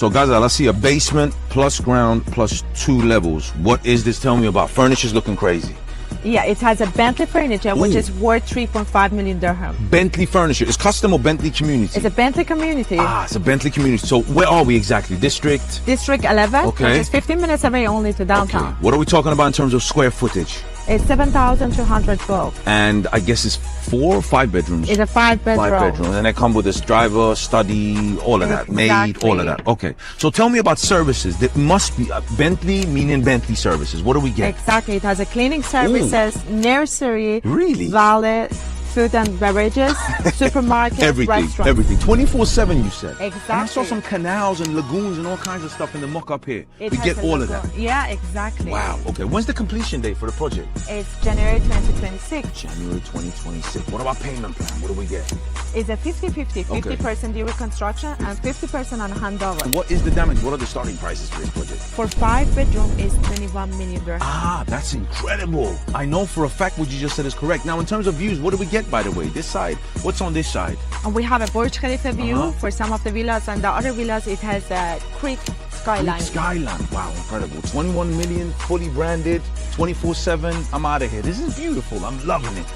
So guys, I see a basement plus ground plus 2 levels. What is this? Tell me about. Furniture's looking crazy. Yeah, it has a Bentley furniture, which is worth 3.5 million dirham. Bentley furniture. Is custom or Bentley Community? It's a Bentley Community. Ah, it's a Bentley Community. So where are we exactly? District? District 11, okay. Which is 15 minutes away only to downtown. Okay. What are we talking about in terms of square footage? It's 7,212. And I guess it's 4 or 5 bedrooms? It's a 5-bedroom. 5 bedrooms. And they come with this driver, study, all of that. Maid, all of that. Okay. So tell me about services. There must be a Bentley, meaning Bentley services. What do we get? Exactly. It has a cleaning services, nursery, really? valet, food and beverages, supermarket, restaurant. Everything. 24/7, you said. Exactly. And I saw some canals and lagoons and all kinds of stuff in the muck up here. We get all of that. Yeah, exactly. Wow. Okay. When's the completion date for the project? It's January 2026. January 2026. What about payment plan? What do we get? It's a 50-50. 50% during construction and 50% on handover. And what is the damage? What are the starting prices for this project? For 5-bedroom is 21 million dirham. Ah, that's incredible. I know for a fact what you just said is correct. Now, in terms of views, what do we get, by the way? This side. What's on this side? And we have a Burj Khalifa view for some of the villas, and the other villas, it has a creek skyline. Creek skyline. Wow, incredible. 21 million, fully branded, 24/7. I'm out of here. This is beautiful. I'm loving it.